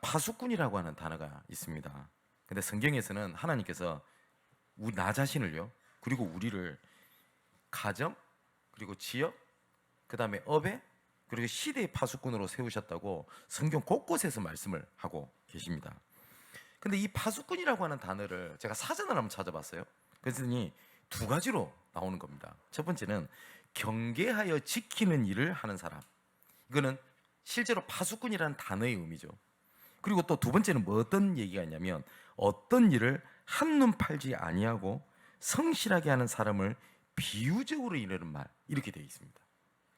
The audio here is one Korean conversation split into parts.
파수꾼이라고 하는 단어가 있습니다. 근데 성경에서는 하나님께서 나 자신을요, 그리고 우리를 가정, 그리고 지역, 그 다음에 업에, 그리고 시대의 파수꾼으로 세우셨다고 성경 곳곳에서 말씀을 하고 계십니다. 근데 이 파수꾼이라고 하는 단어를 제가 사전을 한번 찾아봤어요. 그랬더니 두 가지로 나오는 겁니다. 첫 번째는 경계하여 지키는 일을 하는 사람. 이거는 실제로 파수꾼이라는 단어의 의미죠. 그리고 또 두 번째는 뭐 어떤 얘기가 있냐면 어떤 일을 한눈 팔지 아니하고 성실하게 하는 사람을 비유적으로 이르는 말, 이렇게 되어 있습니다.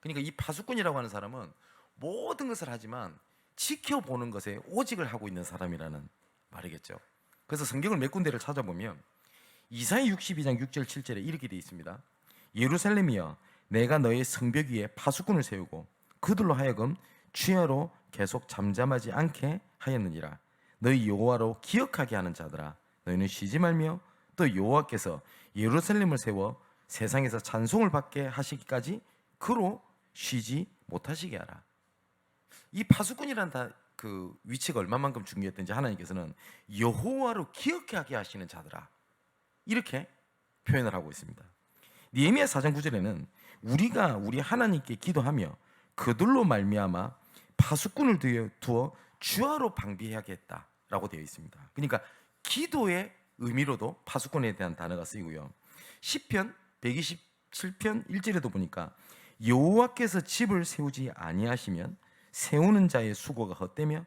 그러니까 이 파수꾼이라고 하는 사람은 모든 것을 하지만 지켜보는 것에 오직을 하고 있는 사람이라는 말이겠죠. 그래서 성경을 몇 군데를 찾아보면 이사야 62장 6절 7절에 이렇게 되어 있습니다. 예루살렘이여, 내가 너의 성벽 위에 파수꾼을 세우고 그들로 하여금 주야로 계속 잠잠하지 않게 하였느니라. 너희 여호와로 기억하게 하는 자들아, 너희는 쉬지 말며 또 여호와께서 예루살렘을 세워 세상에서 찬송을 받게 하시기까지 그로 쉬지 못하시게 하라. 이 파수꾼이라는 그 위치가 얼마만큼 중요했던지 하나님께서는 여호와로 기억하게 하시는 자들아, 이렇게 표현을 하고 있습니다. 느헤미야 4장 9절에는 우리가 우리 하나님께 기도하며 그들로 말미암아 파수꾼을 두어 주하로 방비하겠다라고 되어 있습니다. 그러니까 기도의 의미로도 파수꾼에 대한 단어가 쓰이고요. 시편 127편 1절에도 보니까 여호와께서 집을 세우지 아니하시면 세우는 자의 수고가 헛되며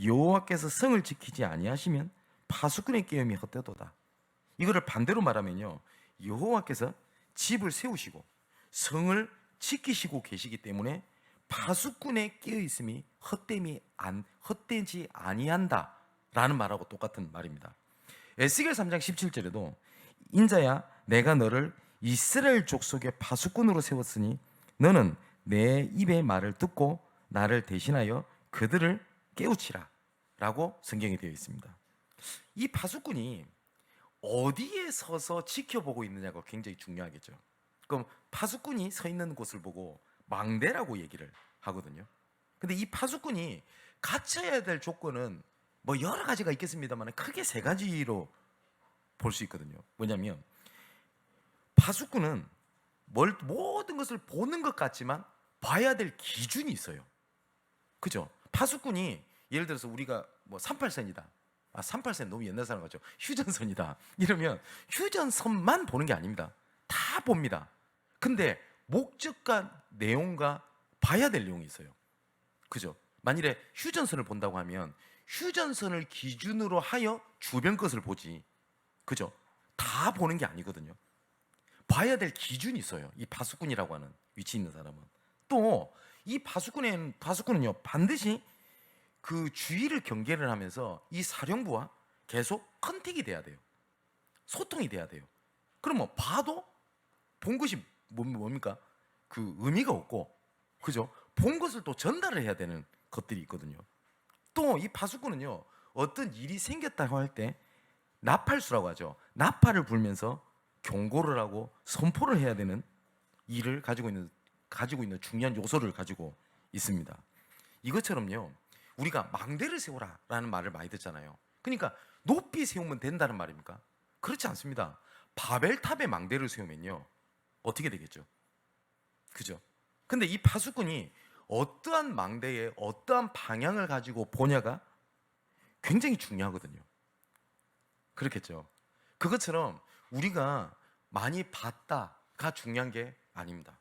여호와께서 성을 지키지 아니하시면 파수꾼의 깨움이 헛되도다. 이거를 반대로 말하면요, 여호와께서 집을 세우시고 성을 지키시고 계시기 때문에 파수꾼의 깨어 있음이 헛되지 아니한다라는 말하고 똑같은 말입니다. 에스겔 3장 17절에도 인자야, 내가 너를 이스라엘 족속의 파수꾼으로 세웠으니 너는 내 입의 말을 듣고 나를 대신하여 그들을 깨우치라 라고 성경에 되어 있습니다. 이 파수꾼이 어디에 서서 지켜보고 있느냐가 굉장히 중요하겠죠. 그럼 파수꾼이 서 있는 곳을 보고 망대라고 얘기를 하거든요. 근데 이 파수꾼이 갖춰야 될 조건은 뭐 여러 가지가 있겠습니다만 크게 세 가지로 볼 수 있거든요. 뭐냐면 파수꾼은 모든 것을 보는 것 같지만 봐야 될 기준이 있어요. 그죠? 파수꾼이 예를 들어서 우리가 뭐 38선이다. 38선 너무 옛날 사람 같죠? 휴전선이다. 이러면 휴전선만 보는 게 아닙니다. 다 봅니다. 근데 목적과 내용과 봐야 될 내용이 있어요. 그죠? 만일에 휴전선을 본다고 하면 휴전선을 기준으로 하여 주변 것을 보지. 그죠? 다 보는 게 아니거든요. 봐야 될 기준이 있어요. 이 파수꾼이라고 하는 위치 있는 사람은. 또 이 파수꾼은요, 반드시 그 주의를 경계를 하면서 이 사령부와 계속 컨택이 돼야 돼요. 소통이 돼야 돼요. 그러면 봐도 본 것이 뭡니까? 그 의미가 없고, 그죠? 본 것을 또 전달을 해야 되는 것들이 있거든요. 또 이 파수꾼은요, 어떤 일이 생겼다고 할 때 나팔수라고 하죠. 나팔을 불면서 경고를 하고 선포를 해야 되는 일을 가지고 있는 중요한 요소를 가지고 있습니다. 이것처럼요, 우리가 망대를 세우라라는 말을 많이 듣잖아요. 그러니까 높이 세우면 된다는 말입니까? 그렇지 않습니다. 바벨탑에 망대를 세우면요, 어떻게 되겠죠? 그죠? 근데 이 파수꾼이 어떠한 망대에 어떠한 방향을 가지고 보냐가 굉장히 중요하거든요. 그렇겠죠? 그것처럼 우리가 많이 봤다가 중요한 게 아닙니다.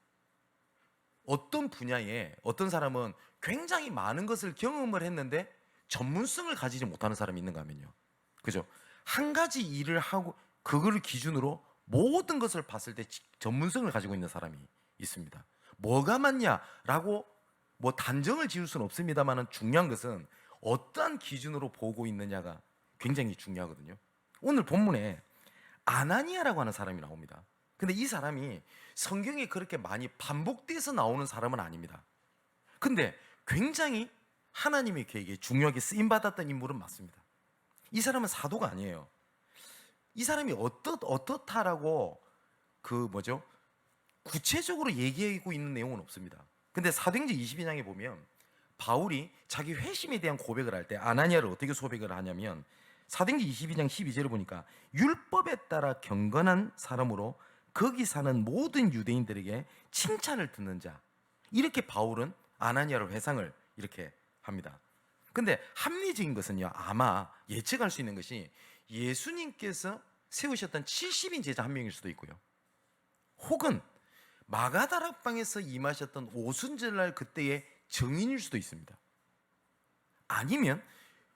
어떤 분야에 어떤 사람은 굉장히 많은 것을 경험을 했는데 전문성을 가지지 못하는 사람이 있는가 하면요, 그죠? 한 가지 일을 하고 그거를 기준으로 모든 것을 봤을 때 전문성을 가지고 있는 사람이 있습니다. 뭐가 맞냐라고 뭐 단정을 지을 수는 없습니다만 중요한 것은 어떠한 기준으로 보고 있느냐가 굉장히 중요하거든요. 오늘 본문에 아나니아라고 하는 사람이 나옵니다. 근데 이 사람이 성경에 그렇게 많이 반복돼서 나오는 사람은 아닙니다. 근데 굉장히 하나님의 계획에 중요하게 쓰임받았던 인물은 맞습니다. 이 사람은 사도가 아니에요. 이 사람이 어떻다라고 구체적으로 얘기하고 있는 내용은 없습니다. 근데 사도행전 22장에 보면 바울이 자기 회심에 대한 고백을 할 때 아나니아를 어떻게 소백을 하냐면 사도행전 22장 12절을 보니까 율법에 따라 경건한 사람으로 거기 사는 모든 유대인들에게 칭찬을 듣는 자, 이렇게 바울은 아나니아를 회상을 이렇게 합니다. 근데 합리적인 것은요, 아마 예측할 수 있는 것이 예수님께서 세우셨던 70인 제자 한 명일 수도 있고요, 혹은 마가다락방에서 임하셨던 오순절날 그때의 정인일 수도 있습니다. 아니면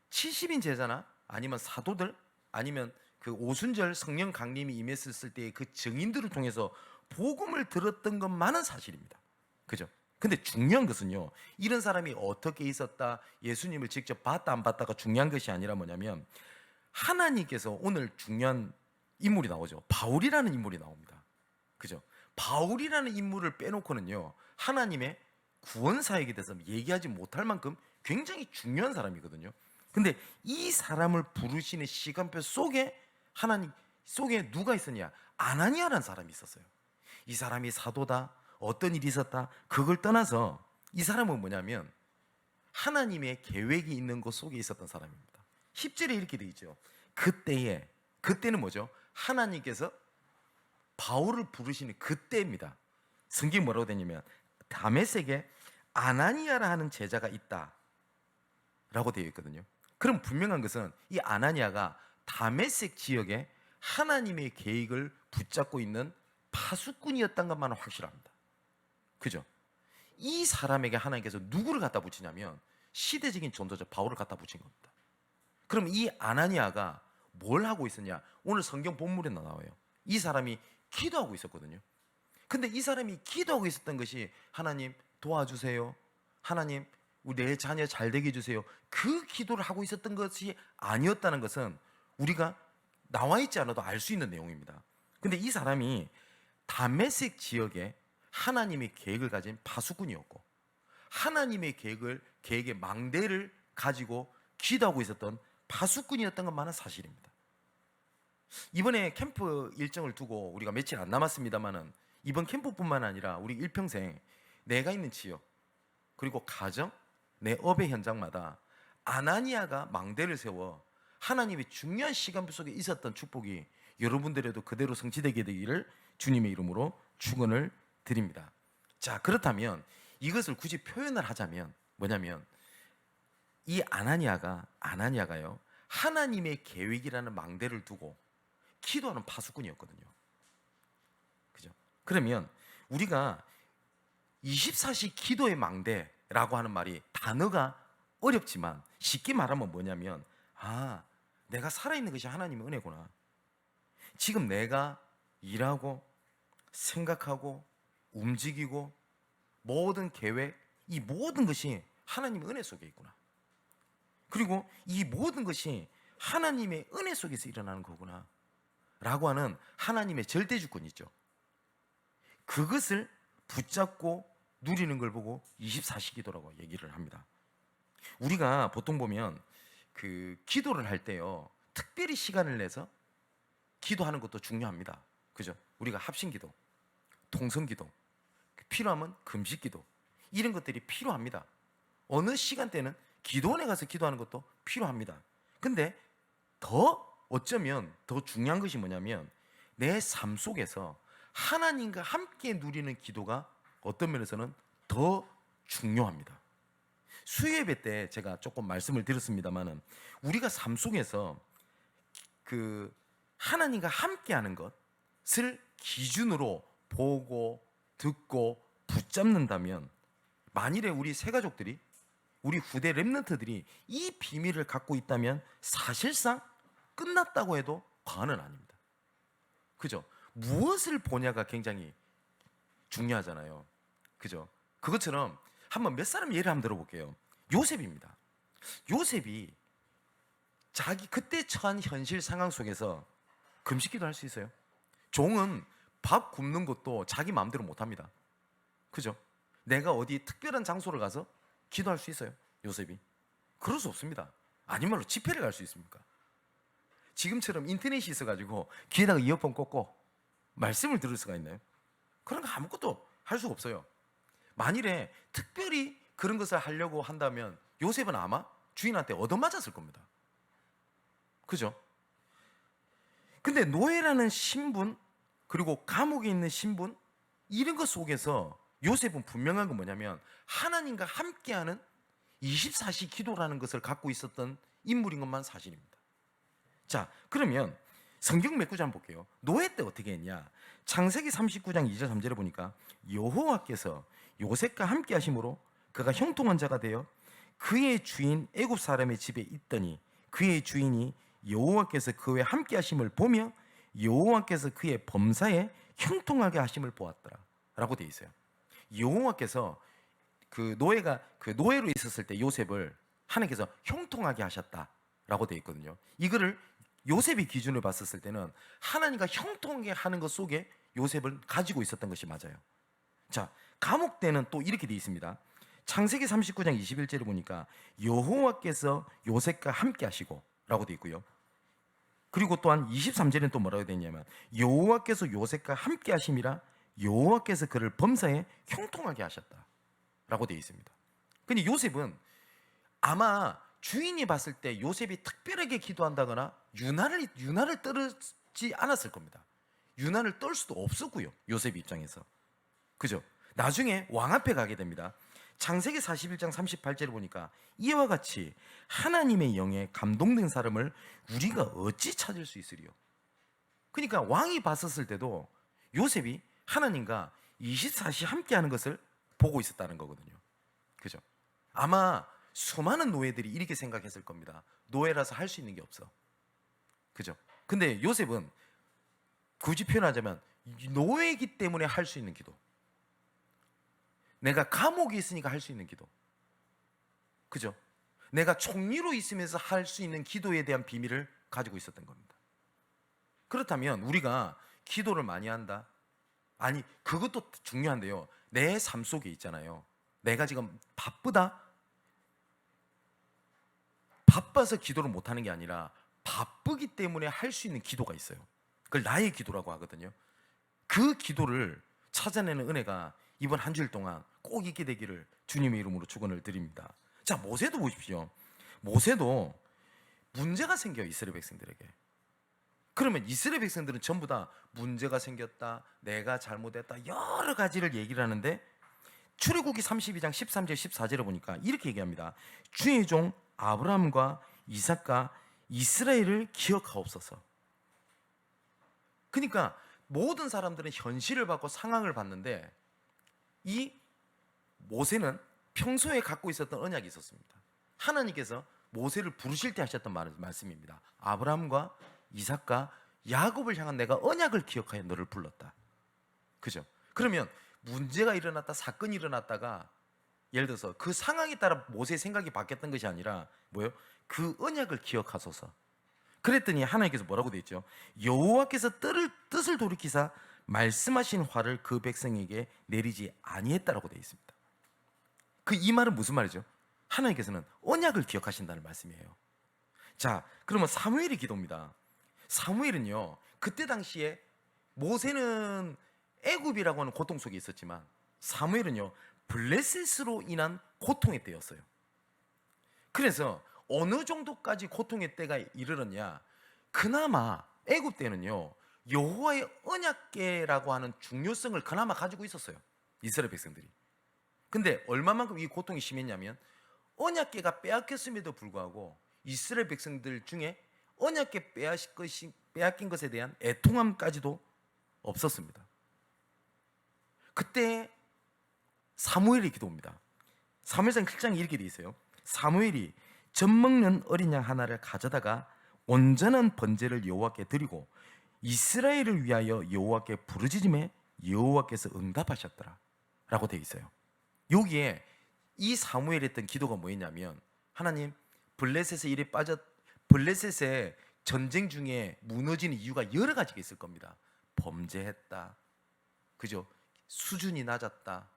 70인 제자나 아니면 사도들, 아니면 그 오순절 성령 강림이 임했을 때의 그 정인들을 통해서 복음을 들었던 것만은 사실입니다. 그죠? 근데 중요한 것은요, 이런 사람이 어떻게 있었다, 예수님을 직접 봤다 안 봤다가 중요한 것이 아니라 뭐냐면, 하나님께서 오늘 중요한 인물이 나오죠. 바울이라는 인물이 나옵니다. 그죠? 바울이라는 인물을 빼놓고는요, 하나님의 구원 사역에 대해서 얘기하지 못할 만큼 굉장히 중요한 사람이거든요. 근데 이 사람을 부르시는 시간표 속에 하나님 속에 누가 있었냐? 아나니아라는 사람이 있었어요. 이 사람이 사도다, 어떤 일이 있었다, 그걸 떠나서 이 사람은 뭐냐면 하나님의 계획이 있는 것 속에 있었던 사람입니다. 10절에 이렇게 되어 있죠. 그때는 뭐죠? 하나님께서 바울을 부르시는 그때입니다. 성경이 뭐라고 되냐면 다메섹에 아나니아라 하는 제자가 있다 라고 되어 있거든요. 그럼 분명한 것은 이 아나니아가 다메섹 지역에 하나님의 계획을 붙잡고 있는 파수꾼이었던 것만은 확실합니다. 그죠? 이 사람에게 하나님께서 누구를 갖다 붙이냐면 시대적인 전도자 바울을 갖다 붙인 겁니다. 그럼 이 아나니아가 뭘 하고 있었냐? 오늘 성경 본문에 나와요. 이 사람이 기도하고 있었거든요. 근데 이 사람이 기도하고 있었던 것이 하나님 도와주세요, 하나님 내 자녀 잘 되게 해주세요, 그 기도를 하고 있었던 것이 아니었다는 것은 우리가 나와 있지 않아도 알 수 있는 내용입니다. 근데 이 사람이 다메섹 지역에 하나님의 계획을 가진 파수꾼이었고 하나님의 계획의 망대를 가지고 기도하고 있었던 파수꾼이었던 것만은 사실입니다. 이번에 캠프 일정을 두고 우리가 며칠 안 남았습니다만은 이번 캠프뿐만 아니라 우리 일평생 내가 있는 지역 그리고 가정, 내 업의 현장마다 아나니아가 망대를 세워 하나님의 중요한 시간표 속에 있었던 축복이 여러분들에도 그대로 성취되게 되기를 주님의 이름으로 축원을 드립니다. 자, 그렇다면 이것을 굳이 표현을 하자면 뭐냐면 이 아나니아가요, 하나님의 계획이라는 망대를 두고 기도하는 파수꾼이었거든요. 그죠? 그러면 우리가 24시 기도의 망대라고 하는 말이 단어가 어렵지만 쉽게 말하면 뭐냐면 내가 살아있는 것이 하나님의 은혜구나. 지금 내가 일하고 생각하고 움직이고 모든 계획, 이 모든 것이 하나님의 은혜 속에 있구나. 그리고 이 모든 것이 하나님의 은혜 속에서 일어나는 거구나 라고 하는 하나님의 절대주권이 있죠. 그것을 붙잡고 누리는 걸 보고 24시 기도라고 얘기를 합니다. 우리가 보통 보면 그 기도를 할 때요, 특별히 시간을 내서 기도하는 것도 중요합니다. 그죠? 우리가 합심기도, 통성기도, 필요하면 금식기도, 이런 것들이 필요합니다. 어느 시간대는 기도원에 가서 기도하는 것도 필요합니다. 근데 어쩌면 더 중요한 것이 뭐냐면 내 삶 속에서 하나님과 함께 누리는 기도가 어떤 면에서는 더 중요합니다. 수요예배 때 제가 조금 말씀을 드렸습니다만은 우리가 삶 속에서 그 하나님과 함께하는 것을 기준으로 보고 듣고 붙잡는다면, 만일에 우리 새가족들이, 우리 후대 렘넌트들이 이 비밀을 갖고 있다면 사실상 끝났다고 해도 과언은 아닙니다. 그죠? 무엇을 보냐가 굉장히 중요하잖아요. 그죠? 그것처럼 한번 몇 사람 예를 한번 들어볼게요. 요셉입니다. 요셉이 자기 그때 처한 현실 상황 속에서 금식기도 할 수 있어요. 종은 밥 굽는 것도 자기 마음대로 못합니다. 그죠? 내가 어디 특별한 장소를 가서 기도할 수 있어요? 요셉이? 그럴 수 없습니다. 아니면 집회를 갈 수 있습니까? 지금처럼 인터넷이 있어가지고 귀에다가 이어폰 꽂고 말씀을 들을 수가 있나요? 그런 거 아무것도 할 수가 없어요. 만일에 특별히 그런 것을 하려고 한다면 요셉은 아마 주인한테 얻어맞았을 겁니다. 그죠? 근데 노예라는 신분, 그리고 감옥에 있는 신분, 이런 것 속에서 요셉은 분명한 건 뭐냐면 하나님과 함께하는 24시 기도라는 것을 갖고 있었던 인물인 것만 사실입니다. 자, 그러면 성경 몇 구절 한번 볼게요. 노예 때 어떻게 했냐? 창세기 39장 2절 3절에 보니까 여호와께서 요셉과 함께 하심으로 그가 형통한 자가 되어 그의 주인 애굽 사람의 집에 있더니 그의 주인이 여호와께서 그와 함께 하심을 보며 여호와께서 그의 범사에 형통하게 하심을 보았더라 라고 되어 있어요. 여호와께서 그 노예가 그 노예로 있었을 때 요셉을 하나님께서 형통하게 하셨다라고 되어 있거든요. 이거를 요셉이 기준을 봤었을 때는 하나님과 형통하게 하는 것 속에 요셉을 가지고 있었던 것이 맞아요. 자, 감옥 때는 또 이렇게 되어 있습니다. 창세기 39장 21절에 보니까 여호와께서 요셉과 함께 하시고 라고 되어 있고요. 그리고 또한 23절에는 또 뭐라고 되어 있냐면 여호와께서 요셉과 함께 하심이라 여호와께서 그를 범사에 형통하게 하셨다 라고 되어 있습니다. 근데 요셉은 아마 주인이 봤을 때 요셉이 특별하게 기도한다거나 유난을 떨지 않았을 겁니다. 유난을 떨 수도 없었고요, 요셉 입장에서. 그죠? 나중에 왕 앞에 가게 됩니다. 창세기 41장 38절을 보니까 이와 같이 하나님의 영에 감동된 사람을 우리가 어찌 찾을 수 있으리요? 그러니까 왕이 봤었을 때도 요셉이 하나님과 24시 함께하는 것을 보고 있었다는 거거든요. 그죠? 아마 수많은 노예들이 이렇게 생각했을 겁니다. 노예라서 할 수 있는 게 없어. 그죠? 근데 요셉은 굳이 표현하자면 노예이기 때문에 할 수 있는 기도, 내가 감옥에 있으니까 할 수 있는 기도, 그죠? 내가 총리로 있으면서 할 수 있는 기도에 대한 비밀을 가지고 있었던 겁니다. 그렇다면 우리가 기도를 많이 한다? 아니, 그것도 중요한데요, 내 삶 속에 있잖아요. 내가 지금 바빠서 기도를 못하는 게 아니라 바쁘기 때문에 할 수 있는 기도가 있어요. 그걸 나의 기도라고 하거든요. 그 기도를 찾아내는 은혜가 이번 한 주일 동안 꼭 있게 되기를 주님의 이름으로 축원을 드립니다. 자, 모세도 보십시오. 모세도 문제가 생겨요, 이스라엘 백성들에게. 그러면 이스라엘 백성들은 전부 다 문제가 생겼다, 내가 잘못했다, 여러 가지를 얘기를 하는데 출애굽기 32장 13절 14절에 보니까 이렇게 얘기합니다. 주의 종 아브라함과 이삭과 이스라엘을 기억하옵소서. 그러니까 모든 사람들은 현실을 받고 상황을 봤는데 이 모세는 평소에 갖고 있었던 언약이 있었습니다. 하나님께서 모세를 부르실 때 하셨던 말씀입니다. 아브라함과 이삭과 야곱을 향한 내가 언약을 기억하여 너를 불렀다. 그죠? 그러면 문제가 일어났다, 사건이 일어났다가 예를 들어서 그 상황에 따라 모세의 생각이 바뀌었던 것이 아니라 뭐예요? 그 언약을 기억하소서. 그랬더니 하나님께서 뭐라고 되어 있죠? 여호와께서 뜻을 돌이키사 말씀하신 화를 그 백성에게 내리지 아니했다라고 되어 있습니다. 이 말은 무슨 말이죠? 하나님께서는 언약을 기억하신다는 말씀이에요. 자, 그러면 사무엘의 기도입니다. 사무엘은요, 그때 당시에 모세는 애굽이라고 하는 고통 속에 있었지만 사무엘은요, 블레셋으로 인한 고통의 때였어요. 그래서 어느 정도까지 고통의 때가 이르렀냐, 그나마 애굽 때는요 여호와의 언약궤라고 하는 중요성을 그나마 가지고 있었어요, 이스라엘 백성들이. 근데 얼마만큼 이 고통이 심했냐면 언약궤가 빼앗겼음에도 불구하고 이스라엘 백성들 중에 언약궤 빼앗긴 것에 대한 애통함까지도 없었습니다. 그때 사무엘의 기도입니다. 사무엘상 7장에 이렇게 되어 있어요. 사무엘이 젖 먹는 어린 양 하나를 가져다가 온전한 번제를 여호와께 드리고 이스라엘을 위하여 여호와께 부르짖음에 여호와께서 응답하셨더라 라고 되어 있어요. 여기에 이 사무엘이 했던 기도가 뭐였냐면, 하나님, 블레셋의 전쟁 중에 무너지는 이유가 여러 가지가 있을 겁니다. 범죄했다, 그죠? 수준이 낮았다,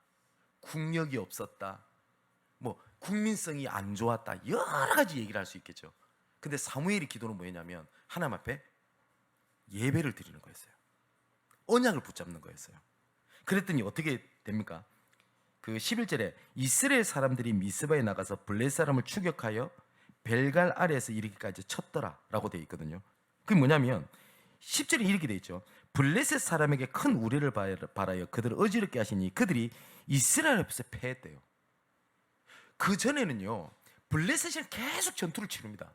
국력이 없었다, 뭐 국민성이 안 좋았다, 여러 가지 얘기를 할 수 있겠죠. 근데 사무엘의 기도는 뭐였냐면 하나님 앞에 예배를 드리는 거였어요. 언약을 붙잡는 거였어요. 그랬더니 어떻게 됩니까? 그 11절에 이스라엘 사람들이 미스바에 나가서 블레 사람을 추격하여 벨갈 아래에서 이르기까지 쳤더라라고 되어 있거든요. 그게 뭐냐면 10절에 이렇게 되어 있죠. 블레셋 사람에게 큰 우려를 바라여 그들을 어지럽게 하시니 그들이 이스라엘 앞에서 패했대요. 그 전에는요, 블레셋이 계속 전투를 치릅니다.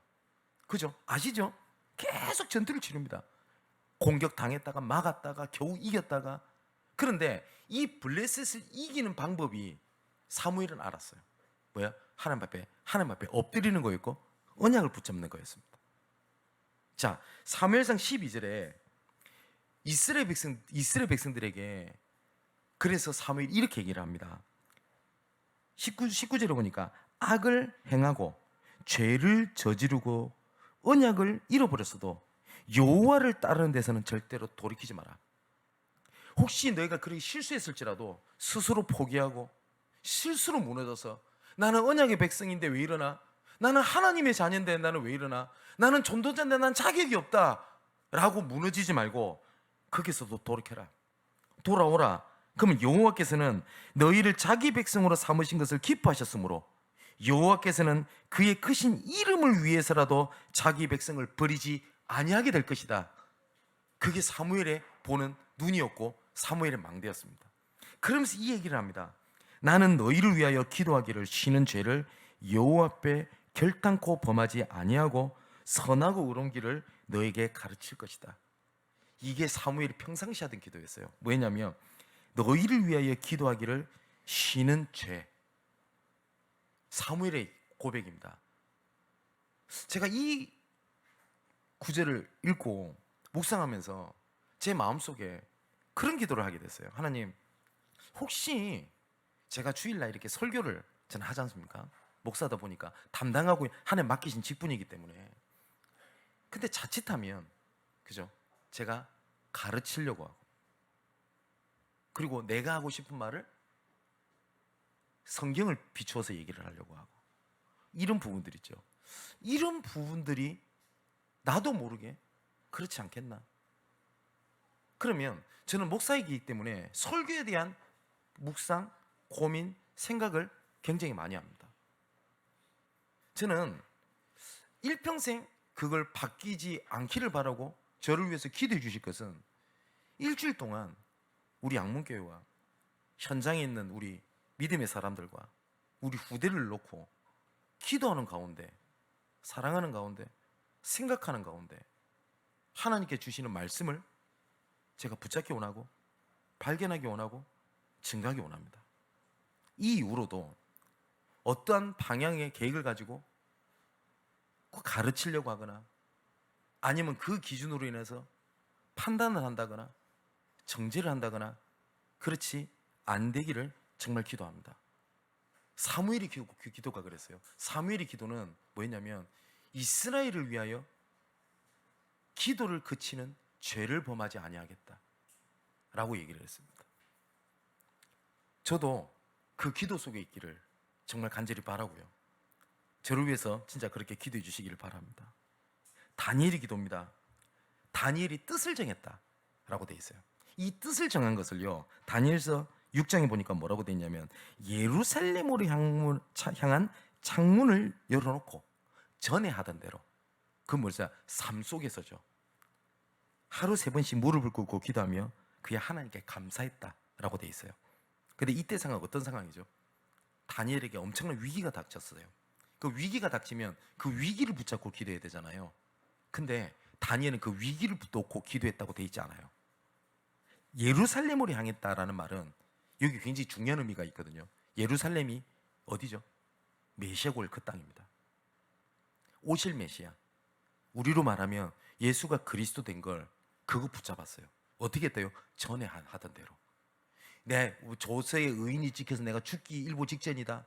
그죠? 아시죠? 계속 전투를 치릅니다. 공격 당했다가 막았다가 겨우 이겼다가. 그런데 이 블레셋을 이기는 방법이 사무엘은 알았어요. 뭐야? 하나님 앞에 엎드리는 거였고 언약을 붙잡는 거였습니다. 자, 사무엘상 12절에 이스라엘 백성들에게 그래서 사무엘이 이렇게 얘기를 합니다. 19절에 보니까 악을 행하고 죄를 저지르고 언약을 잃어버렸어도 여호와를 따르는 데서는 절대로 돌이키지 마라. 혹시 너희가 그렇게 실수했을지라도 스스로 포기하고 실수로 무너져서 나는 언약의 백성인데 왜 이러나? 나는 하나님의 자녀인데 나는 왜 이러나? 나는 전도자인데 난 자격이 없다 라고 무너지지 말고 거기서도 돌이켜라. 돌아오라. 그러면 여호와께서는 너희를 자기 백성으로 삼으신 것을 기뻐하셨으므로 여호와께서는 그의 크신 이름을 위해서라도 자기 백성을 버리지 아니하게 될 것이다. 그게 사무엘의 보는 눈이었고 사무엘의 망대였습니다. 그러면서 이 얘기를 합니다. 나는 너희를 위하여 기도하기를 쉬는 죄를 여호와 앞에 결단코 범하지 아니하고 선하고 의로운 길을 너에게 가르칠 것이다. 이게 사무엘이 평상시 하던 기도였어요. 뭐냐면 너희를 위하여 기도하기를 쉬는 죄. 사무엘의 고백입니다. 제가 이 구절을 읽고 묵상하면서 제 마음속에 그런 기도를 하게 됐어요. 하나님, 혹시 제가 주일날 이렇게 설교를 저는 하지 않습니까? 목사다 보니까 담당하고 하나님 맡기신 직분이기 때문에. 근데 자칫하면 그죠? 제가 가르치려고 하고 그리고 내가 하고 싶은 말을 성경을 비추어서 얘기를 하려고 하고 이런 부분들 있죠. 이런 부분들이 나도 모르게 그렇지 않겠나? 그러면 저는 목사이기 때문에 설교에 대한 묵상, 고민, 생각을 굉장히 많이 합니다. 저는 일평생 그걸 바뀌지 않기를 바라고 저를 위해서 기도해 주실 것은 일주일 동안 우리 양문교회와 현장에 있는 우리 믿음의 사람들과 우리 후대를 놓고 기도하는 가운데, 사랑하는 가운데, 생각하는 가운데 하나님께 주시는 말씀을 제가 붙잡기 원하고 발견하기 원하고 증가하기 원합니다. 이 이후로도 어떠한 방향의 계획을 가지고 가르치려고 하거나 아니면 그 기준으로 인해서 판단을 한다거나 정죄를 한다거나 그렇지 안 되기를 정말 기도합니다. 사무엘의 기도가 그랬어요. 사무엘의 기도는 뭐였냐면 이스라엘을 위하여 기도를 그치는 죄를 범하지 아니하겠다 라고 얘기를 했습니다. 저도 그 기도 속에 있기를 정말 간절히 바라고요. 저를 위해서 진짜 그렇게 기도해 주시기를 바랍니다. 다니엘의 기도입니다. 다니엘이 뜻을 정했다 라고 되어 있어요. 이 뜻을 정한 것을요, 다니엘서 6장에 보니까 뭐라고 되어 있냐면 예루살렘으로 향한 창문을 열어놓고 전에 하던 대로, 그 뭐죠? 삶 속에서죠. 하루 3번씩 무릎을 꿇고 기도하며 그의 하나님께 감사했다라고 되어 있어요. 근데 이때 상황 어떤 상황이죠? 다니엘에게 엄청난 위기가 닥쳤어요. 그 위기가 닥치면 그 위기를 붙잡고 기도해야 되잖아요. 근데 다니엘은 그 위기를 놓고 기도했다고 되어 있지 않아요. 예루살렘으로 향했다라는 말은 여기 굉장히 중요한 의미가 있거든요. 예루살렘이 어디죠? 메시아가 올 그 땅입니다. 오실 메시아, 우리로 말하면 예수가 그리스도 된 걸 그거 붙잡았어요. 어떻게 했대요? 전에 하던 대로. 내 조세의 의인이 찍혀서 내가 죽기 일보 직전이다.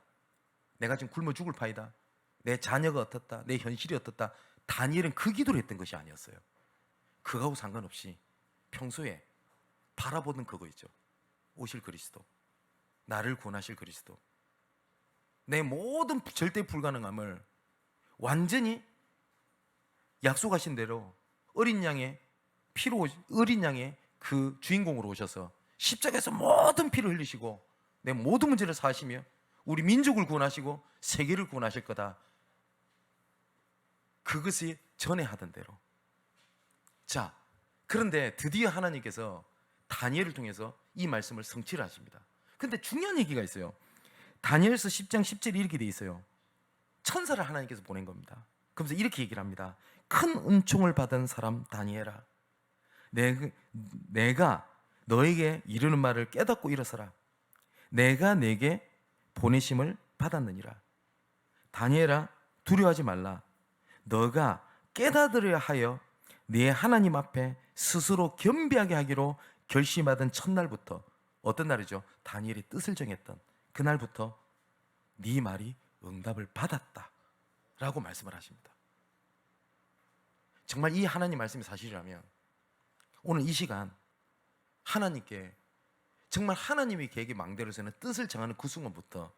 내가 지금 굶어 죽을 파이다. 내 자녀가 어떻다. 내 현실이 어떻다. 다니엘은 그 기도를 했던 것이 아니었어요. 그거하고 상관없이 평소에 바라보던 그거 있죠. 오실 그리스도, 나를 구원하실 그리스도, 내 모든 절대 불가능함을 완전히 약속하신 대로 어린 양의 피로, 어린 양의 그 주인공으로 오셔서 십자가에서 모든 피를 흘리시고 내 모든 문제를 사하시며 우리 민족을 구원하시고 세계를 구원하실 거다. 그것이 전에 하던 대로. 자, 그런데 드디어 하나님께서 다니엘을 통해서 이 말씀을 성취를 하십니다. 근데 중요한 얘기가 있어요. 다니엘서 10장 10절에 이렇게 돼 있어요. 천사를 하나님께서 보낸 겁니다. 그러면서 이렇게 얘기를 합니다. 큰 은총을 받은 사람 다니엘아, 내가 너에게 이르는 말을 깨닫고 일어서라. 내가 내게 보내심을 받았느니라. 다니엘아, 두려워하지 말라. 너가 깨닫으려 하여 네 하나님 앞에 스스로 겸비하게 하기로 결심하던 첫날부터, 어떤 날이죠? 다니엘이 뜻을 정했던 그날부터 네 말이 응답을 받았다 라고 말씀을 하십니다. 정말 이 하나님 말씀이 사실이라면 오늘 이 시간 하나님께, 정말 하나님이 계획의 망대로서는 뜻을 정하는 그 순간부터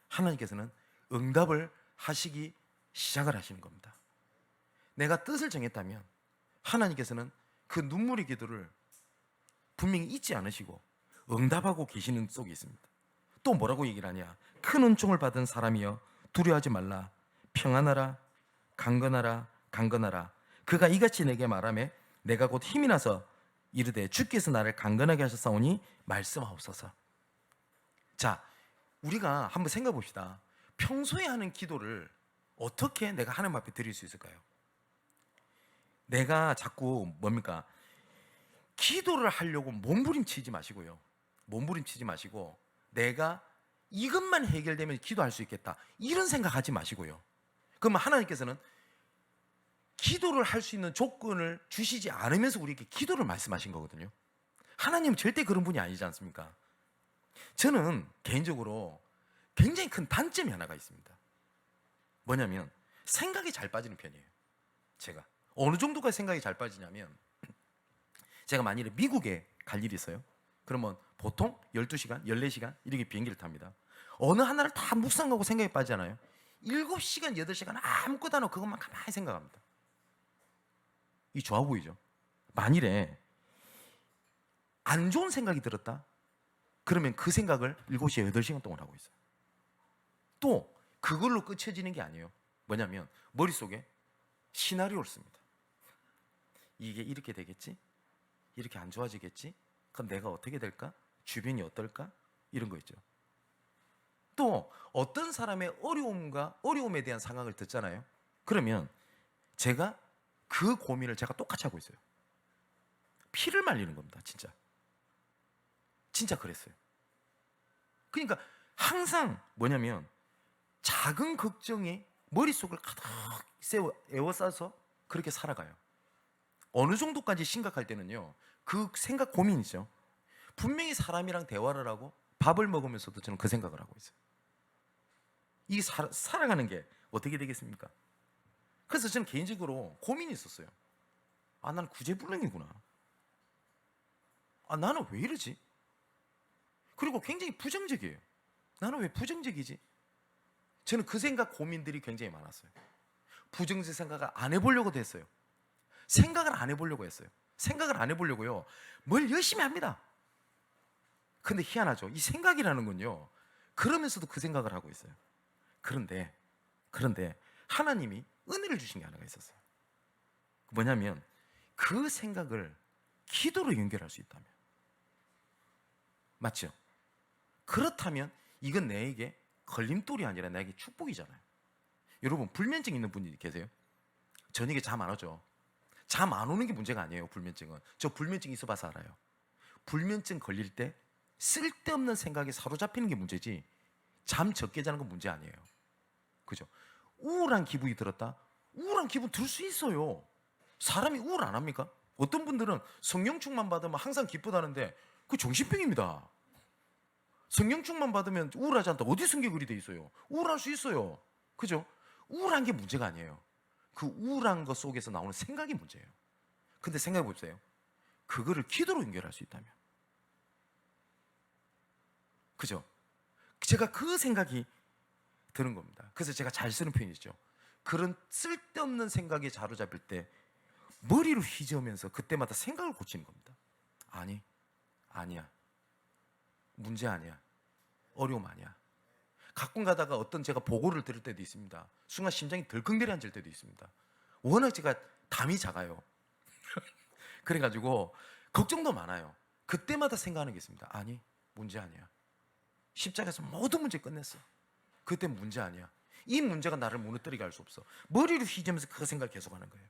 하나님께서는 응답을 하시기 시작을 하시는 겁니다. 내가 뜻을 정했다면 하나님께서는 그 눈물의 기도를 분명히 잊지 않으시고 응답하고 계시는 속에 있습니다. 또 뭐라고 얘기를 하냐? 큰 은총을 받은 사람이여 두려워하지 말라. 평안하라. 강건하라. 강건하라. 그가 이같이 내게 말하며 내가 곧 힘이 나서 이르되 주께서 나를 강건하게 하셨사오니 말씀하옵소서. 자, 우리가 한번 생각해 봅시다. 평소에 하는 기도를 어떻게 내가 하나님 앞에 드릴 수 있을까요? 내가 자꾸 뭡니까? 기도를 하려고 몸부림치지 마시고요. 몸부림치지 마시고 내가 이것만 해결되면 기도할 수 있겠다, 이런 생각하지 마시고요. 그러면 하나님께서는 기도를 할 수 있는 조건을 주시지 않으면서 우리에게 기도를 말씀하신 거거든요. 하나님은 절대 그런 분이 아니지 않습니까? 저는 개인적으로 굉장히 큰 단점이 하나가 있습니다. 뭐냐면 생각이 잘 빠지는 편이에요. 제가 어느 정도까지 생각이 잘 빠지냐면, 제가 만일에 미국에 갈 일이 있어요. 그러면 보통 12시간, 14시간 이렇게 비행기를 탑니다. 어느 하나를 다 묵상하고 생각이 빠지잖아요. 7시간, 8시간 아무것도 안 하고 그것만 가만히 생각합니다. 이 좋아 보이죠? 만일에 안 좋은 생각이 들었다? 그러면 그 생각을 7시에 8시간 동안 하고 있어요. 또 그걸로 끝쳐지는 게 아니에요. 뭐냐면 머릿속에 시나리오를 씁니다. 이게 이렇게 되겠지? 이렇게 안 좋아지겠지? 그럼 내가 어떻게 될까? 주변이 어떨까? 이런 거 있죠. 또 어떤 사람의 어려움에 대한 상황을 듣잖아요. 그러면 제가 그 고민을 제가 똑같이 하고 있어요. 피를 말리는 겁니다. 진짜 그랬어요. 그러니까 항상 뭐냐면 작은 걱정이 머릿속을 가득 에워싸서 그렇게 살아가요. 어느 정도까지 심각할 때는요, 그 생각 고민이죠. 분명히 사람이랑 대화를 하고 밥을 먹으면서도 저는 그 생각을 하고 있어요. 이 살아가는 게 어떻게 되겠습니까? 그래서 저는 개인적으로 고민이 있었어요. 아, 나는 구제불능이구나. 아, 나는 왜 이러지? 그리고 굉장히 부정적이에요. 나는 왜 부정적이지? 저는 그 생각, 고민들이 굉장히 많았어요. 부정적 생각을 안 해보려고도 했어요. 생각을 안 해보려고 했어요. 생각을 안 해보려고요. 뭘 열심히 합니다. 근데 희한하죠. 이 생각이라는 건요, 그러면서도 그 생각을 하고 있어요. 그런데 하나님이 은혜를 주신 게 하나가 있었어요. 뭐냐면 그 생각을 기도로 연결할 수 있다면. 맞죠? 그렇다면 이건 내게 걸림돌이 아니라 나에게 축복이잖아요. 여러분, 불면증 있는 분이 계세요? 저녁에 잠 안 오죠? 잠 안 오는 게 문제가 아니에요. 불면증은. 저 불면증 있어봐서 알아요. 불면증 걸릴 때 쓸데없는 생각에 사로잡히는 게 문제지, 잠 적게 자는 건 문제 아니에요. 그죠? 우울한 기분이 들었다? 우울한 기분 들 수 있어요. 사람이 우울 안 합니까? 어떤 분들은 성령충만 받으면 항상 기쁘다는데 그 정신병입니다. 성령충만 받으면 우울하지 않다. 어디 성경글이 돼 있어요? 우울할 수 있어요. 그죠? 우울한 게 문제가 아니에요. 그 우울한 것 속에서 나오는 생각이 문제예요. 근데 생각해 보세요. 그거를 기도로 연결할 수 있다면. 그죠? 제가 그 생각이 드는 겁니다. 그래서 제가 잘 쓰는 표현이죠. 그런 쓸데없는 생각에 자로잡힐 때 머리로 휘저으면서 그때마다 생각을 고치는 겁니다. 아니야. 문제 아니야. 어려움 아니야. 가끔 가다가 어떤 제가 보고를 들을 때도 있습니다. 순간 심장이 덜컹 내려앉을 때도 있습니다. 워낙 제가 담이 작아요. 그래가지고 걱정도 많아요. 그때마다 생각하는 게 있습니다. 아니, 문제 아니야. 십자가에서 모든 문제 끝냈어. 그때 문제 아니야. 이 문제가 나를 무너뜨리게 할 수 없어. 머리를 휘저으면서 그 생각을 계속하는 거예요.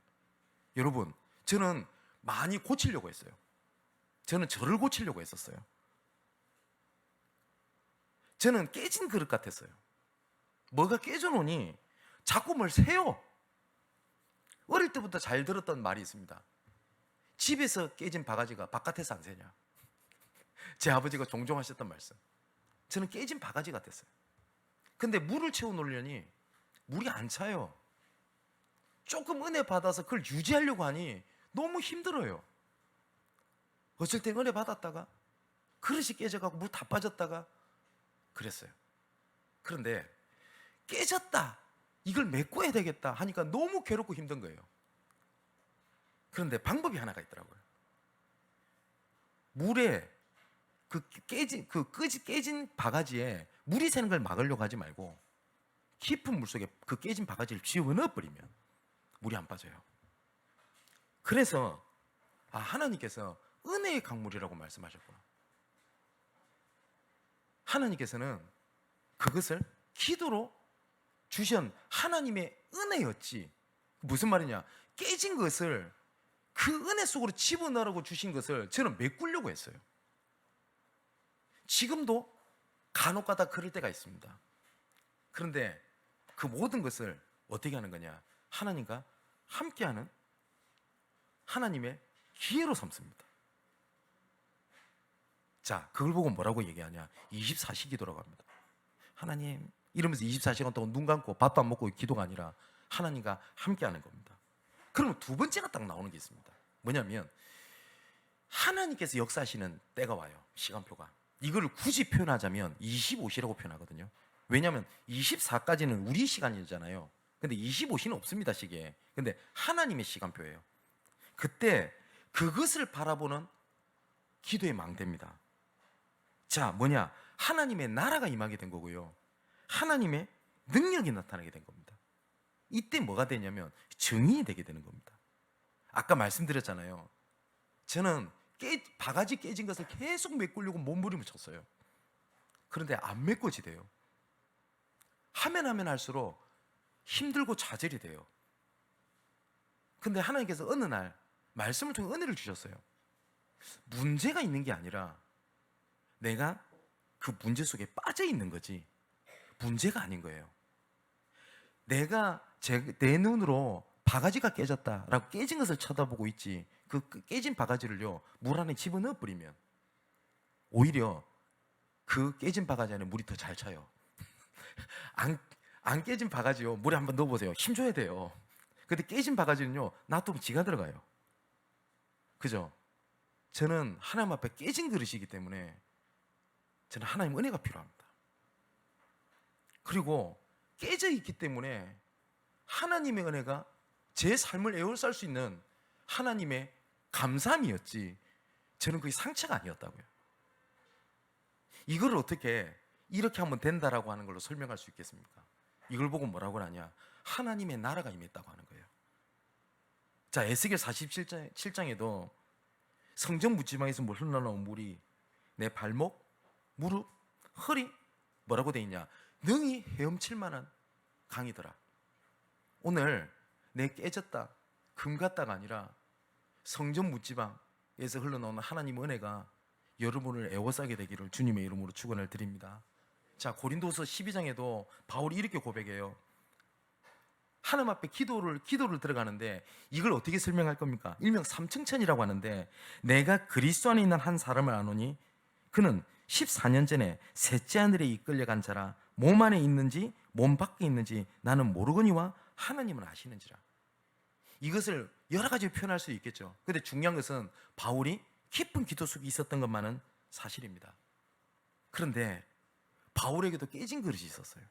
여러분, 저는 많이 고치려고 했어요. 저는 저를 고치려고 했었어요. 저는 깨진 그릇 같았어요. 뭐가 깨져놓으니 자꾸 뭘 세요. 어릴 때부터 잘 들었던 말이 있습니다. 집에서 깨진 바가지가 바깥에서 안 새냐. 제 아버지가 종종 하셨던 말씀. 저는 깨진 바가지 같았어요. 근데 물을 채워놓으려니 물이 안 차요. 조금 은혜 받아서 그걸 유지하려고 하니 너무 힘들어요. 어쩔 땐 은혜 받았다가 그릇이 깨져가고 물 다 빠졌다가 그랬어요. 그런데 깨졌다, 이걸 메꿔야 되겠다 하니까 너무 괴롭고 힘든 거예요. 그런데 방법이 하나가 있더라고요. 물에 깨진 바가지에 물이 새는 걸 막으려고 하지 말고 깊은 물 속에 그 깨진 바가지를 집어넣어 버리면 물이 안 빠져요. 그래서 하나님께서 은혜의 강물이라고 말씀하셨구나. 하나님께서는 그것을 기도로 주신 하나님의 은혜였지. 무슨 말이냐? 깨진 것을 그 은혜 속으로 집어넣으라고 주신 것을 저는 메꾸려고 했어요. 지금도 간혹 가다 그럴 때가 있습니다. 그런데 그 모든 것을 어떻게 하는 거냐? 하나님과 함께하는 하나님의 기회로 삼습니다. 자, 그걸 보고 뭐라고 얘기하냐? 24시 기도라고 합니다. 하나님, 이러면서 24시간 동안 눈 감고 밥도 안 먹고 기도가 아니라 하나님과 함께하는 겁니다. 그러면 두 번째가 딱 나오는 게 있습니다. 뭐냐면 하나님께서 역사하시는 때가 와요. 시간표가. 이걸 굳이 표현하자면 25시라고 표현하거든요. 왜냐하면 24까지는 우리 시간이잖아요. 근데 25시는 없습니다, 시계에. 근데 하나님의 시간표예요. 그때 그것을 바라보는 기도의 망대입니다. 자, 뭐냐? 하나님의 나라가 임하게 된 거고요. 하나님의 능력이 나타나게 된 겁니다. 이때 뭐가 되냐면 증인이 되게 되는 겁니다. 아까 말씀드렸잖아요. 저는 바가지 깨진 것을 계속 메꾸려고 몸부림을 쳤어요. 그런데 안 메꿔지대요. 하면 할수록 힘들고 좌절이 돼요. 근데 하나님께서 어느 날 말씀을 통해 은혜를 주셨어요. 문제가 있는 게 아니라 내가 그 문제 속에 빠져 있는 거지 문제가 아닌 거예요. 내가 내 눈으로 바가지가 깨졌다라고 깨진 것을 쳐다보고 있지, 그 깨진 바가지를요 물 안에 집어넣어 버리면 오히려 그 깨진 바가지 안에 물이 더 잘 차요. 안 깨진 바가지요 물에 한번 넣어보세요. 힘 줘야 돼요. 근데 깨진 바가지는요 놔두면 지가 들어가요. 그죠? 저는 하나님 앞에 깨진 그릇이기 때문에 저는 하나님 은혜가 필요합니다. 그리고 깨져 있기 때문에 하나님의 은혜가 제 삶을 에워쌀 수 있는 하나님의 감사함이었지, 저는 그게 상처가 아니었다고요. 이걸 어떻게 이렇게 하면 된다라고 하는 걸로 설명할 수 있겠습니까? 이걸 보고 뭐라고 하냐? 하나님의 나라가 임했다고 하는 거예요. 자, 에스겔 47장에도 성전 묻지방에서 흘러나온 물이 내 발목, 무릎, 허리 뭐라고 돼 있냐? 능히 헤엄칠 만한 강이더라. 오늘 내 깨졌다, 금 같다가 아니라 성전 묻지방에서 흘러나오는 하나님 은혜가 여러분을 에워싸게 되기를 주님의 이름으로 축원을 드립니다. 자, 고린도서 12장에도 바울이 이렇게 고백해요. 하나님 앞에 기도를 들어가는데 이걸 어떻게 설명할 겁니까? 일명 삼층천이라고 하는데, 내가 그리스도 안에 있는 한 사람을 아노니 그는 14년 전에 셋째 하늘에 이끌려간 자라. 몸 안에 있는지 몸 밖에 있는지 나는 모르거니와 하나님은 아시는지라. 이것을 여러 가지로 표현할 수 있겠죠. 근데 중요한 것은 바울이 깊은 기도 속에 있었던 것만은 사실입니다. 그런데 바울에게도 깨진 그릇이 있었어요.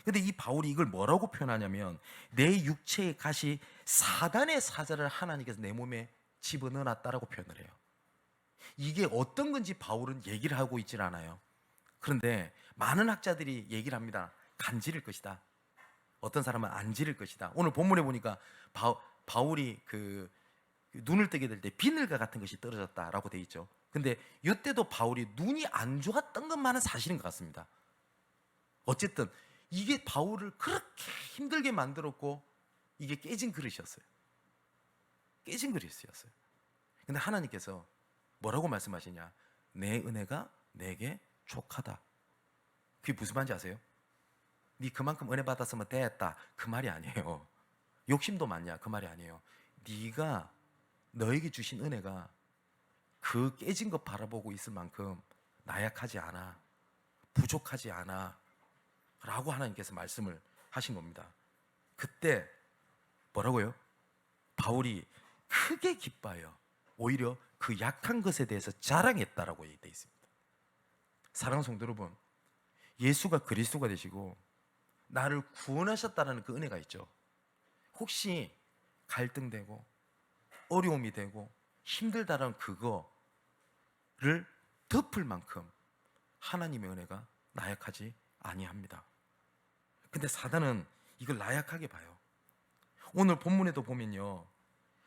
근데 이 바울이 이걸 뭐라고 표현하냐면, 내 육체의 가시 사단의 사자를 하나님께서 내 몸에 집어넣어놨다라고 표현을 해요. 이게 어떤 건지 바울은 얘기를 하고 있질 않아요. 그런데 많은 학자들이 얘기를 합니다. 간지를 것이다. 어떤 사람은 안 지를 것이다. 오늘 본문에 보니까 바울이 그 눈을 뜨게 될 때 비늘과 같은 것이 떨어졌다라고 돼 있죠. 근데 이때도 바울이 눈이 안 좋았던 것만은 사실인 것 같습니다. 어쨌든 이게 바울을 그렇게 힘들게 만들었고 이게 깨진 그릇이었어요. 깨진 그릇이었어요. 근데 하나님께서 뭐라고 말씀하시냐? 내 은혜가 내게 족하다. 그게 무슨 말인지 아세요? 네 그만큼 은혜 받았으면 됐다 그 말이 아니에요. 욕심도 많냐 그 말이 아니에요. 네가 너에게 주신 은혜가 그 깨진 것 바라보고 있을 만큼 나약하지 않아, 부족하지 않아 라고 하나님께서 말씀을 하신 겁니다. 그때 뭐라고요? 바울이 크게 기뻐요. 오히려 그 약한 것에 대해서 자랑했다라고 얘기되어 있습니다. 사랑하는 성도 여러분, 예수가 그리스도가 되시고 나를 구원하셨다는 그 은혜가 있죠. 혹시 갈등되고 어려움이 되고 힘들다라는 그거를 덮을 만큼 하나님의 은혜가 나약하지 아니합니다. 근데 사단은 이걸 나약하게 봐요. 오늘 본문에도 보면요,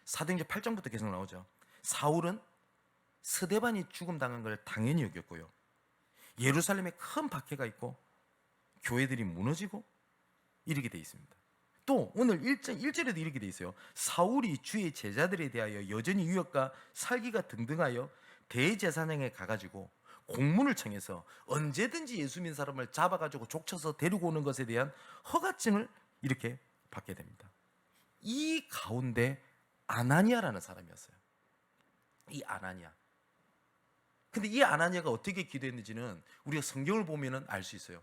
사도행전 8장부터 계속 나오죠. 사울은 스데반이 죽음 당한 걸 당연히 여겼고요, 예루살렘에 큰 박해가 있고 교회들이 무너지고 이렇게 돼 있습니다. 또 오늘 1절에도 이렇게 돼 있어요. 사울이 주의 제자들에 대하여 여전히 유혹과 살기가 등등하여 대제사장에 가가지고 공문을 청해서 언제든지 예수 믿는 사람을 잡아가지고 족쳐서 데리고 오는 것에 대한 허가증을 이렇게 받게 됩니다. 이 가운데 아나니아라는 사람이었어요. 이 아나니아. 근데 이 아나니아가 어떻게 기도했는지는 우리가 성경을 보면은 알 수 있어요.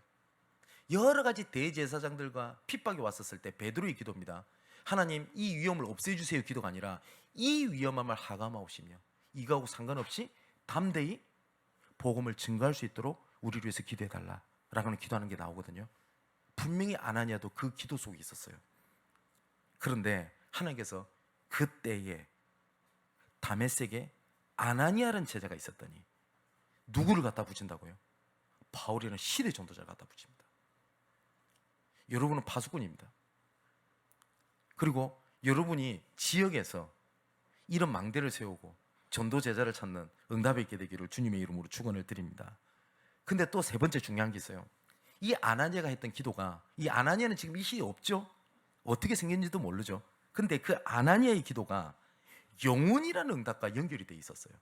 여러 가지 대제사장들과 핍박이 왔었을 때 베드로의 기도입니다. 하나님, 이 위험을 없애주세요 기도가 아니라 이 위험함을 하감하옵시며 이거하고 상관없이 담대히 복음을 증거할 수 있도록 우리를 위해서 기도해달라 라고 기도하는 게 나오거든요. 분명히 아나니아도 그 기도 속에 있었어요. 그런데 하나님께서 그때에 다메섹에 아나니아라는 제자가 있었더니 누구를 갖다 붙인다고요? 바울이라는 시대 전도자를 갖다 붙입니다. 여러분은 파수꾼입니다. 그리고 여러분이 지역에서 이런 망대를 세우고 전도 제자를 찾는 응답이 있게 되기를 주님의 이름으로 축원을 드립니다. 근데 또 세 번째 중요한 게 있어요. 이 아나니아가 했던 기도가, 이 아나니아는 지금 이 시대에 없죠? 어떻게 생겼는지도 모르죠. 근데 그 아나니아의 기도가 영혼이라는 응답과 연결이 돼 있었어요.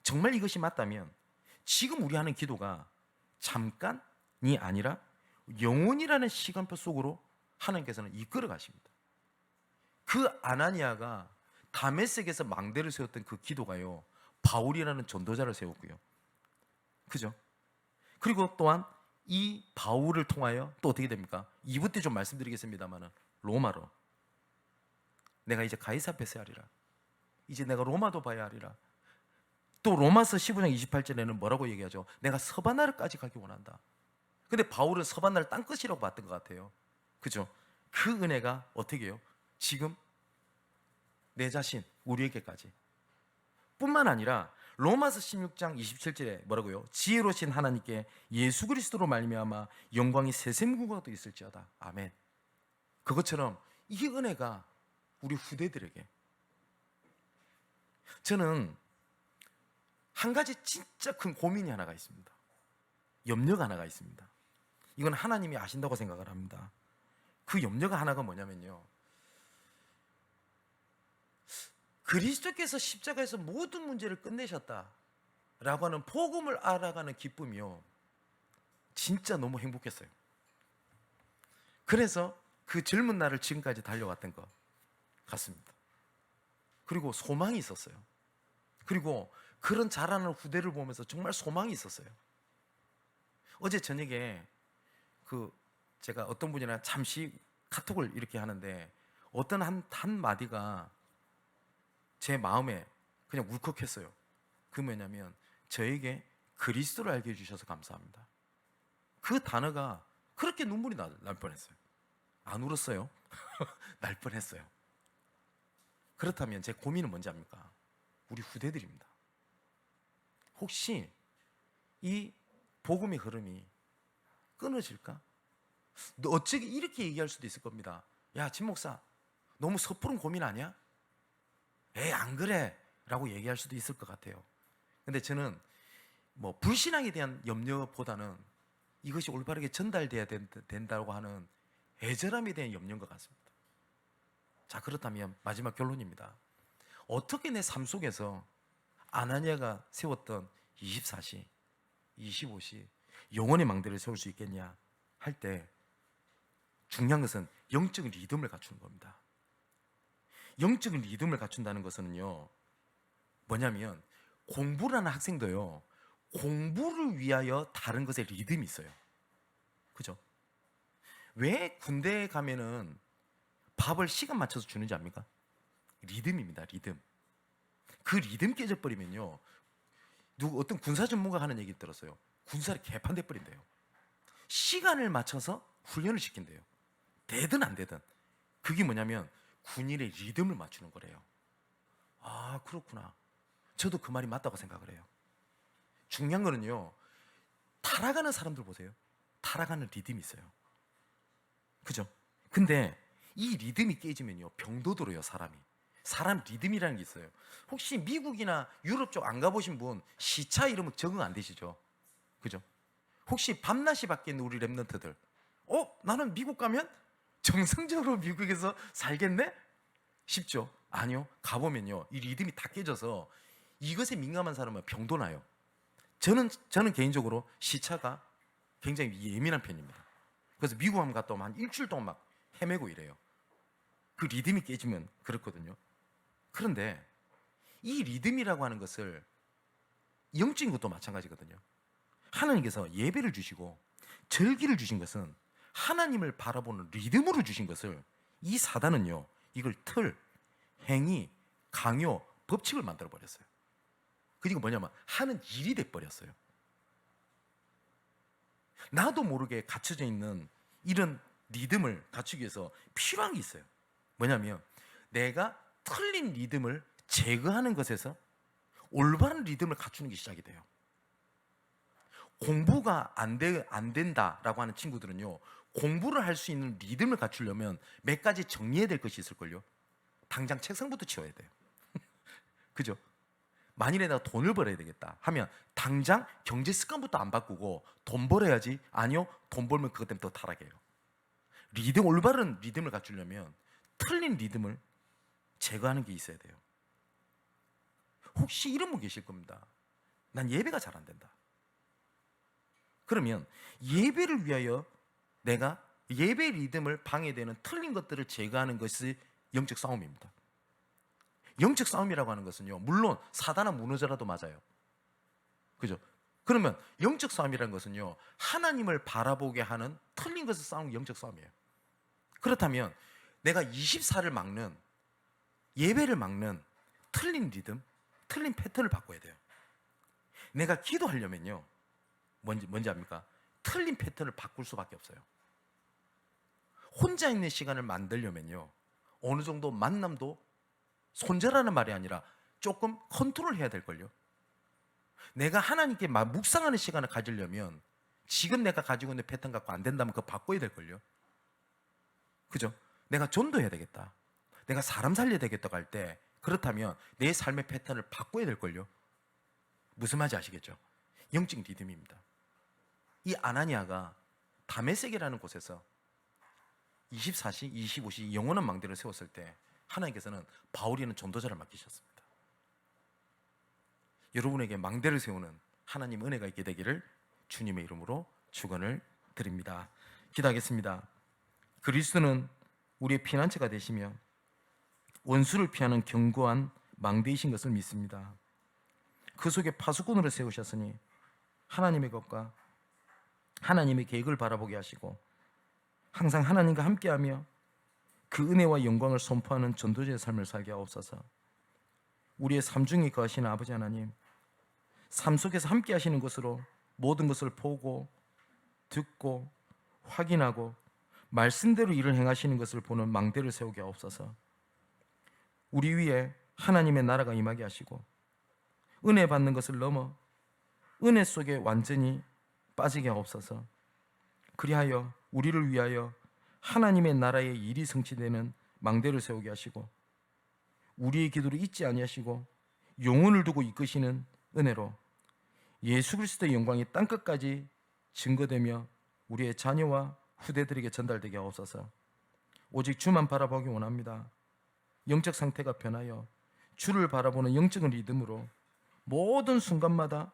정말 이것이 맞다면 지금 우리 하는 기도가 잠깐이 아니라 영혼이라는 시간표 속으로 하나님께서는 이끌어 가십니다. 그 아나니아가 다메섹에서 망대를 세웠던 그 기도가요, 바울이라는 전도자를 세웠고요. 그죠? 그리고 또한 이 바울을 통하여 또 어떻게 됩니까? 2부 때 좀 말씀드리겠습니다만은 로마로 내가 이제 가이사 앞에 서야 하리라. 이제 내가 로마도 봐야 하리라. 또 로마서 15장 28절에는 뭐라고 얘기하죠? 내가 서바나르까지 가기 원한다. 근데 바울은 서바나를 땅끝이라고 봤던 것 같아요. 그죠? 그 은혜가 어떻게 해요? 지금 내 자신, 우리에게까지 뿐만 아니라 로마서 16장 27절에 뭐라고요? 지혜로우신 하나님께 예수 그리스도로 말미암아 영광이 세세무궁하도 있을지어다. 아멘. 그것처럼 이 은혜가 우리 후대들에게, 저는 한 가지 진짜 큰 고민이 하나가 있습니다. 염려가 하나가 있습니다. 이건 하나님이 아신다고 생각을 합니다. 그 염려가 하나가 뭐냐면요, 그리스도께서 십자가에서 모든 문제를 끝내셨다라고 하는 복음을 알아가는 기쁨이요, 진짜 너무 행복했어요. 그래서 그 젊은 날을 지금까지 달려왔던 것 같습니다. 그리고 소망이 있었어요. 그리고 그런 자라는 후대를 보면서 정말 소망이 있었어요. 어제 저녁에 제가 어떤 분이랑 잠시 카톡을 이렇게 하는데 어떤 한 마디가 제 마음에 그냥 울컥했어요. 그 뭐냐면, 저에게 그리스도를 알게 해주셔서 감사합니다. 그 단어가 그렇게 눈물이 날 뻔했어요. 안 울었어요. 날 뻔했어요. 그렇다면 제 고민은 뭔지 압니까? 우리 후대들입니다. 혹시 이 복음의 흐름이 끊어질까? 너 어쩌게 이렇게 얘기할 수도 있을 겁니다. 야, 진 목사, 너무 섣부른 고민 아니야? 에이, 안 그래 라고 얘기할 수도 있을 것 같아요. 근데 저는 뭐 불신앙에 대한 염려보다는 이것이 올바르게 전달돼야 된다고 하는 애절함에 대한 염려인 것 같습니다. 자, 그렇다면 마지막 결론입니다. 어떻게 내 삶 속에서 아나니아가 세웠던 24시, 25시 영혼의 망대를 세울 수 있겠냐 할 때 중요한 것은 영적 리듬을 갖추는 겁니다. 영적 리듬을 갖춘다는 것은요, 뭐냐면 공부를 하는 학생도요, 공부를 위하여 다른 것에 리듬이 있어요. 그죠? 왜 군대에 가면은 밥을 시간 맞춰서 주는지 압니까? 리듬입니다. 리듬. 그 리듬 깨져버리면요, 어떤 군사 전문가가 하는 얘기 들었어요. 군사를 개판돼 버린대요. 시간을 맞춰서 훈련을 시킨대요. 되든 안 되든. 그게 뭐냐면 군인의 리듬을 맞추는 거래요. 아, 그렇구나. 저도 그 말이 맞다고 생각을 해요. 중요한 거는요, 타락하는 사람들 보세요. 타락하는 리듬이 있어요. 그죠? 근데 이 리듬이 깨지면요, 병도 들어요. 사람 리듬이라는 게 있어요. 혹시 미국이나 유럽 쪽 안 가보신 분 시차 이러면 적응 안 되시죠? 그죠? 혹시 밤낮이 바뀌는 우리 랩런트들, 나는 미국 가면 정상적으로 미국에서 살겠네? 쉽죠? 아니요. 가보면요, 이 리듬이 다 깨져서 이것에 민감한 사람은 병도 나요. 저는 개인적으로 시차가 굉장히 예민한 편입니다. 그래서 미국 한번 갔다 오면 한 일주일 동안 막 헤매고 이래요. 그 리듬이 깨지면 그렇거든요. 그런데 이 리듬이라고 하는 것을, 영적인 것도 마찬가지거든요. 하나님께서 예배를 주시고 절기를 주신 것은 하나님을 바라보는 리듬으로 주신 것을, 이 사단은요, 이걸 틀, 행위, 강요, 법칙을 만들어 버렸어요. 그리고 뭐냐면 하는 일이 돼 버렸어요. 나도 모르게 갖춰져 있는 이런 리듬을 갖추기 위해서 필요한 게 있어요. 뭐냐면 내가 틀린 리듬을 제거하는 것에서 올바른 리듬을 갖추는 게 시작이 돼요. 공부가 안 된다라고 하는 친구들은요, 공부를 할 수 있는 리듬을 갖추려면 몇 가지 정리해야 될 것이 있을걸요. 당장 책상부터 치워야 돼요. 그죠? 만일에 내가 돈을 벌어야 되겠다 하면 당장 경제 습관부터 안 바꾸고 돈 벌어야지. 아니요, 돈 벌면 그것 때문에 더 타락해요. 올바른 리듬을 갖추려면 틀린 리듬을 제거하는 게 있어야 돼요. 혹시 이런 분 계실 겁니다. 난 예배가 잘 안 된다. 그러면 예배를 위하여 내가 예배 리듬을 방해되는 틀린 것들을 제거하는 것이 영적 싸움입니다. 영적 싸움이라고 하는 것은요, 물론 사단은 무너져라도 맞아요. 그죠? 그러면 영적 싸움이라는 것은요, 하나님을 바라보게 하는 틀린 것을 싸우는 영적 싸움이에요. 그렇다면 내가 24를 막는, 예배를 막는 틀린 리듬, 틀린 패턴을 바꿔야 돼요. 내가 기도하려면요, 뭔지 압니까? 틀린 패턴을 바꿀 수밖에 없어요. 혼자 있는 시간을 만들려면요, 어느 정도 만남도 손절하는 말이 아니라 조금 컨트롤 해야 될걸요. 내가 하나님께 묵상하는 시간을 가지려면 지금 내가 가지고 있는 패턴 갖고 안 된다면 그거 바꿔야 될걸요. 그죠? 내가 전도해야 되겠다, 내가 사람 살려야 되겠다고 할 때, 그렇다면 내 삶의 패턴을 바꿔야 될걸요. 무슨 말인지 아시겠죠? 영적 리듬입니다. 이 아나니아가 다메섹이라는 곳에서 24시, 25시 영원한 망대를 세웠을 때 하나님께서는 바울이라는 전도자를 맡기셨습니다. 여러분에게 망대를 세우는 하나님 은혜가 있게 되기를 주님의 이름으로 축원을 드립니다. 기도하겠습니다. 그리스도는 우리의 피난처가 되시며 원수를 피하는 견고한 망대이신 것을 믿습니다. 그 속에 파수꾼으로 세우셨으니 하나님의 것과 하나님의 계획을 바라보게 하시고 항상 하나님과 함께하며 그 은혜와 영광을 선포하는 전도자의 삶을 살게 하옵소서. 우리의 삶 중에 거하시는 아버지 하나님, 삶 속에서 함께 하시는 것으로 모든 것을 보고 듣고 확인하고 말씀대로 일을 행하시는 것을 보는 망대를 세우게 하옵소서. 우리 위에 하나님의 나라가 임하게 하시고 은혜 받는 것을 넘어 은혜 속에 완전히 빠지게 하옵소서. 그리하여 우리를 위하여 하나님의 나라의 일이 성취되는 망대를 세우게 하시고 우리의 기도를 잊지 아니하시고 영혼을 두고 이끄시는 은혜로 예수 그리스도의 영광이 땅끝까지 증거되며 우리의 자녀와 후대들에게 전달되게 하옵소서. 오직 주만 바라보기 원합니다. 영적 상태가 변하여 주를 바라보는 영적인 리듬으로 모든 순간마다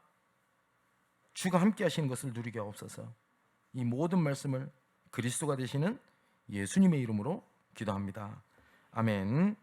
주가 함께 하시는 것을 누리게 하옵소서. 이 모든 말씀을 그리스도가 되시는 예수님의 이름으로 기도합니다. 아멘.